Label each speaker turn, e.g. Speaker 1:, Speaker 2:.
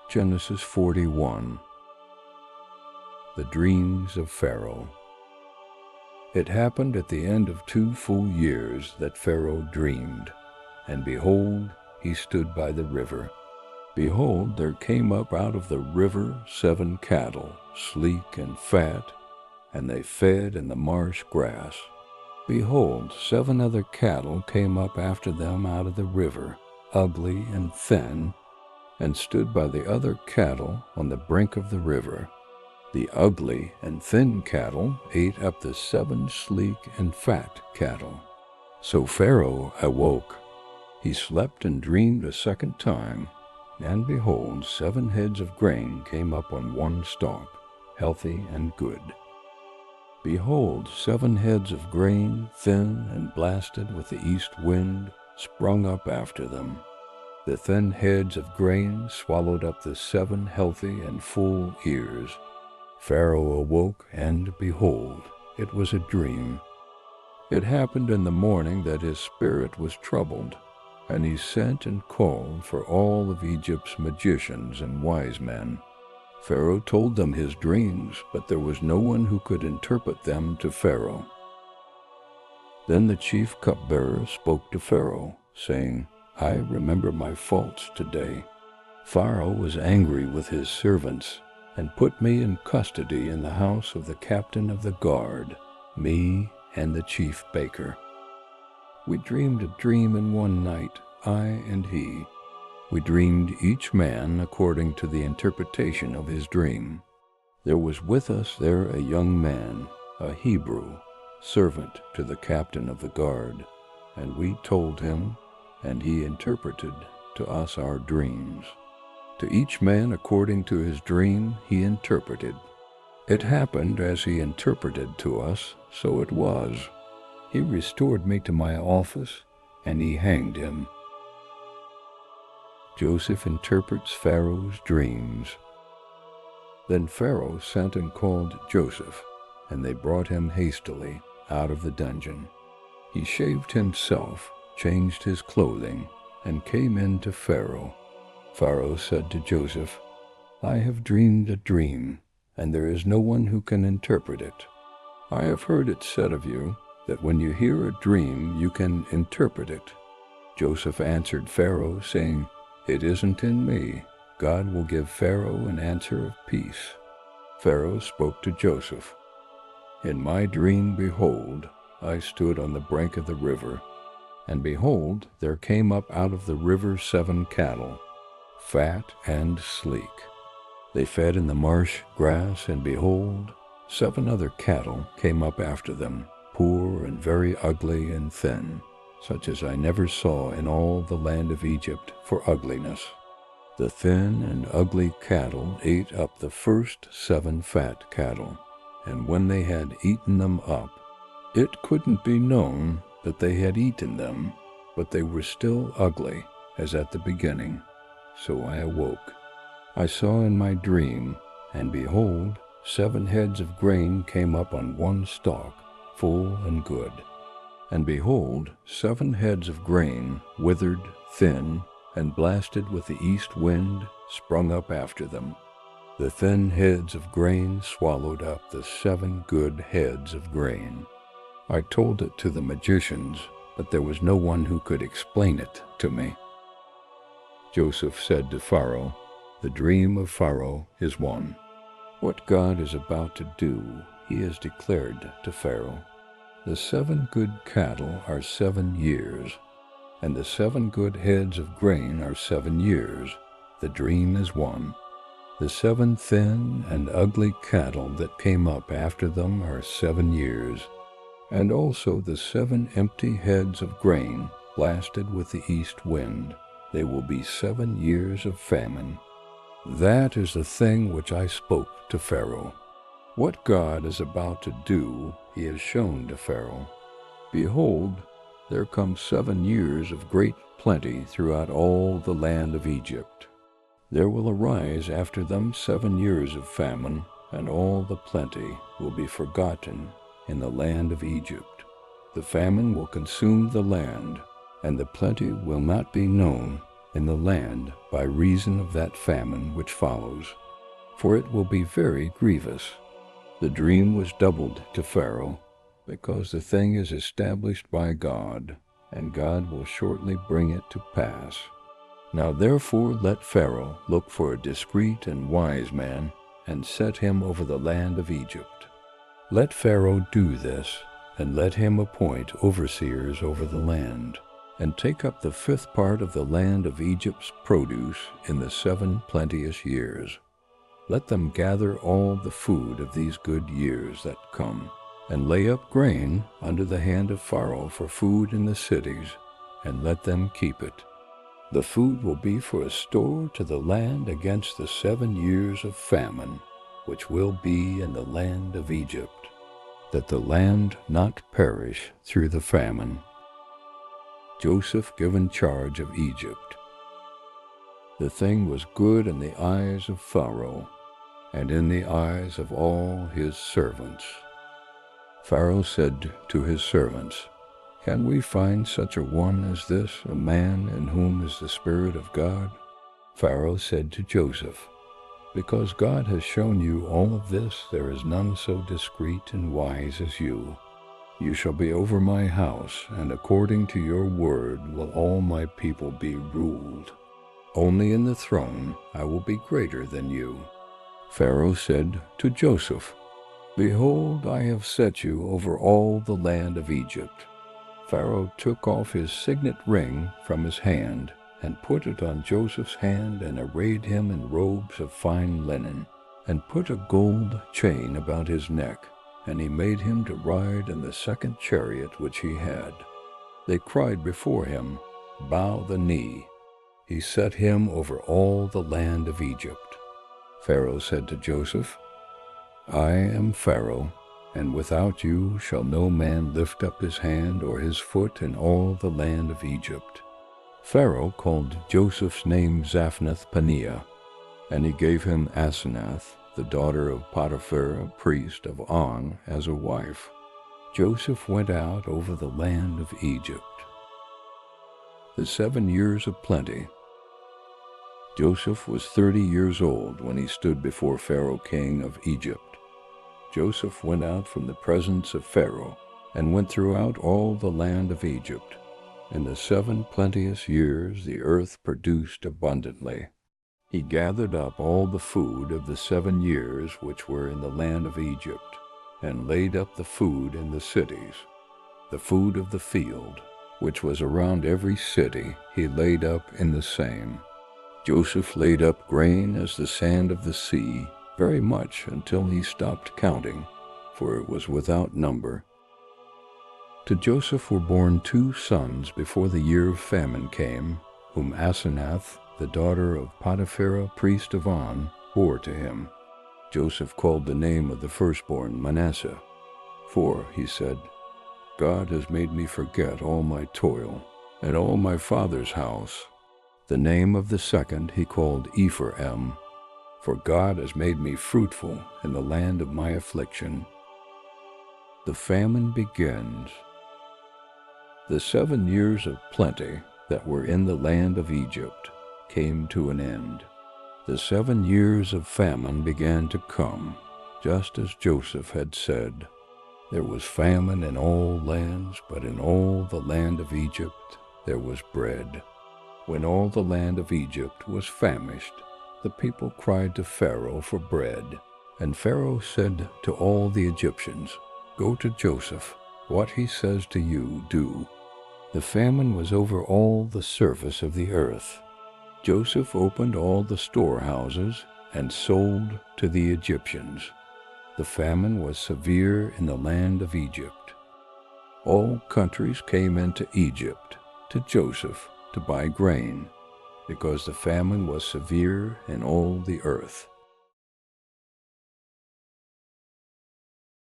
Speaker 1: Genesis 41. The Dreams of Pharaoh. It happened at the end of 2 full years that Pharaoh dreamed, and behold, he stood by the river. Behold, there came up out of the river 7 cattle, sleek and fat, and they fed in the marsh grass. Behold, 7 other cattle came up after them out of the river, ugly and thin, and stood by the other cattle on the brink of the river. The ugly and thin cattle ate up the 7 sleek and fat cattle. So Pharaoh awoke. He slept and dreamed a second time, and behold, 7 heads of grain came up on one stalk, healthy and good. Behold, 7 heads of grain, thin and blasted with the east wind, sprung up after them. The thin heads of grain swallowed up the 7 healthy and full ears. Pharaoh awoke, and behold, it was a dream. It happened in the morning that his spirit was troubled, and he sent and called for all of Egypt's magicians and wise men. Pharaoh told them his dreams, but there was no one who could interpret them to Pharaoh. Then the chief cupbearer spoke to Pharaoh, saying, I remember my faults today. Pharaoh was angry with his servants, and put me in custody in the house of the captain of the guard, me and the chief baker. We dreamed a dream in one night, I and he. We dreamed each man according to the interpretation of his dream. There was with us there a young man, a Hebrew, servant to the captain of the guard, and we told him, and he interpreted to us our dreams. To each man according to his dream he interpreted. It happened as he interpreted to us, so it was. He restored me to my office, and he hanged him. Joseph interprets Pharaoh's dreams. Then Pharaoh sent and called Joseph, and they brought him hastily out of the dungeon. He shaved himself, changed his clothing, and came in to Pharaoh. Pharaoh said to Joseph, I have dreamed a dream, and there is no one who can interpret it. I have heard it said of you that when you hear a dream you can interpret it. Joseph answered Pharaoh, saying, It isn't in me. God will give Pharaoh an answer of peace. Pharaoh spoke to Joseph, In my dream, behold, I stood on the brink of the river, and behold, there came up out of the river 7 cattle, fat and sleek. They fed in the marsh grass, and behold, 7 other cattle came up after them, poor and very ugly and thin, such as I never saw in all the land of Egypt for ugliness. The thin and ugly cattle ate up the first 7 fat cattle, and when they had eaten them up, it couldn't be known that they had eaten them, but they were still ugly, as at the beginning. So I awoke. I saw in my dream, and behold, 7 heads of grain came up on one stalk, full and good. And behold, 7 heads of grain, withered, thin, and blasted with the east wind, sprung up after them. The thin heads of grain swallowed up the 7 good heads of grain. I told it to the magicians, but there was no one who could explain it to me. Joseph said to Pharaoh, The dream of Pharaoh is one. What God is about to do, he has declared to Pharaoh. The 7 good cattle are 7 years, and the 7 good heads of grain are 7 years. The dream is one. The 7 thin and ugly cattle that came up after them are 7 years, and also the 7 empty heads of grain blasted with the east wind. They will be 7 years of famine. That is the thing which I spoke to Pharaoh. What God is about to do, he has shown to Pharaoh. Behold, there come 7 years of great plenty throughout all the land of Egypt. There will arise after them 7 years of famine, and all the plenty will be forgotten in the land of Egypt. The famine will consume the land, and the plenty will not be known in the land by reason of that famine which follows, for it will be very grievous. The dream was doubled to Pharaoh, because the thing is established by God, and God will shortly bring it to pass. Now therefore let Pharaoh look for a discreet and wise man, and set him over the land of Egypt. Let Pharaoh do this, and let him appoint overseers over the land, and take up the 5th part of the land of Egypt's produce in the 7 plenteous years. Let them gather all the food of these good years that come, and lay up grain under the hand of Pharaoh for food in the cities, and let them keep it. The food will be for a store to the land against the 7 years of famine, which will be in the land of Egypt, that the land not perish through the famine. Joseph given charge of Egypt. The thing was good in the eyes of Pharaoh, and in the eyes of all his servants. Pharaoh said to his servants, "Can we find such a one as this, a man in whom is the Spirit of God?" Pharaoh said to Joseph, "Because God has shown you all of this, there is none so discreet and wise as you. You shall be over my house, and according to your word will all my people be ruled. Only in the throne I will be greater than you." Pharaoh said to Joseph, "Behold, I have set you over all the land of Egypt." Pharaoh took off his signet ring from his hand, and put it on Joseph's hand, and arrayed him in robes of fine linen, and put a gold chain about his neck, and he made him to ride in the 2nd chariot which he had. They cried before him, "Bow the knee." He set him over all the land of Egypt. Pharaoh said to Joseph, "I am Pharaoh, and without you shall no man lift up his hand or his foot in all the land of Egypt." Pharaoh called Joseph's name Zaphnath-Paneah, and he gave him Asenath, the daughter of Potiphar, a priest of On, as a wife. Joseph went out over the land of Egypt. The 7 years of plenty. Joseph was 30 years old when he stood before Pharaoh king of Egypt. Joseph went out from the presence of Pharaoh, and went throughout all the land of Egypt. In the 7 plenteous years the earth produced abundantly. He gathered up all the food of the 7 years which were in the land of Egypt, and laid up the food in the cities. The food of the field, which was around every city, he laid up in the same. Joseph laid up grain as the sand of the sea, very much until he stopped counting, for it was without number. To Joseph were born 2 sons before the year of famine came, whom Asenath, the daughter of Potiphar, priest of On, bore to him. Joseph called the name of the firstborn Manasseh, for, he said, "God has made me forget all my toil, and all my father's house." The name of the second he called Ephraim, for God has made me fruitful in the land of my affliction. The famine begins. The 7 years of plenty that were in the land of Egypt came to an end. The 7 years of famine began to come, just as Joseph had said. There was famine in all lands, but in all the land of Egypt there was bread. When all the land of Egypt was famished, the people cried to Pharaoh for bread. And Pharaoh said to all the Egyptians, "Go to Joseph. What he says to you, do." The famine was over all the surface of the earth. Joseph opened all the storehouses and sold to the Egyptians. The famine was severe in the land of Egypt. All countries came into Egypt to Joseph to buy grain, because the famine was severe in all the earth.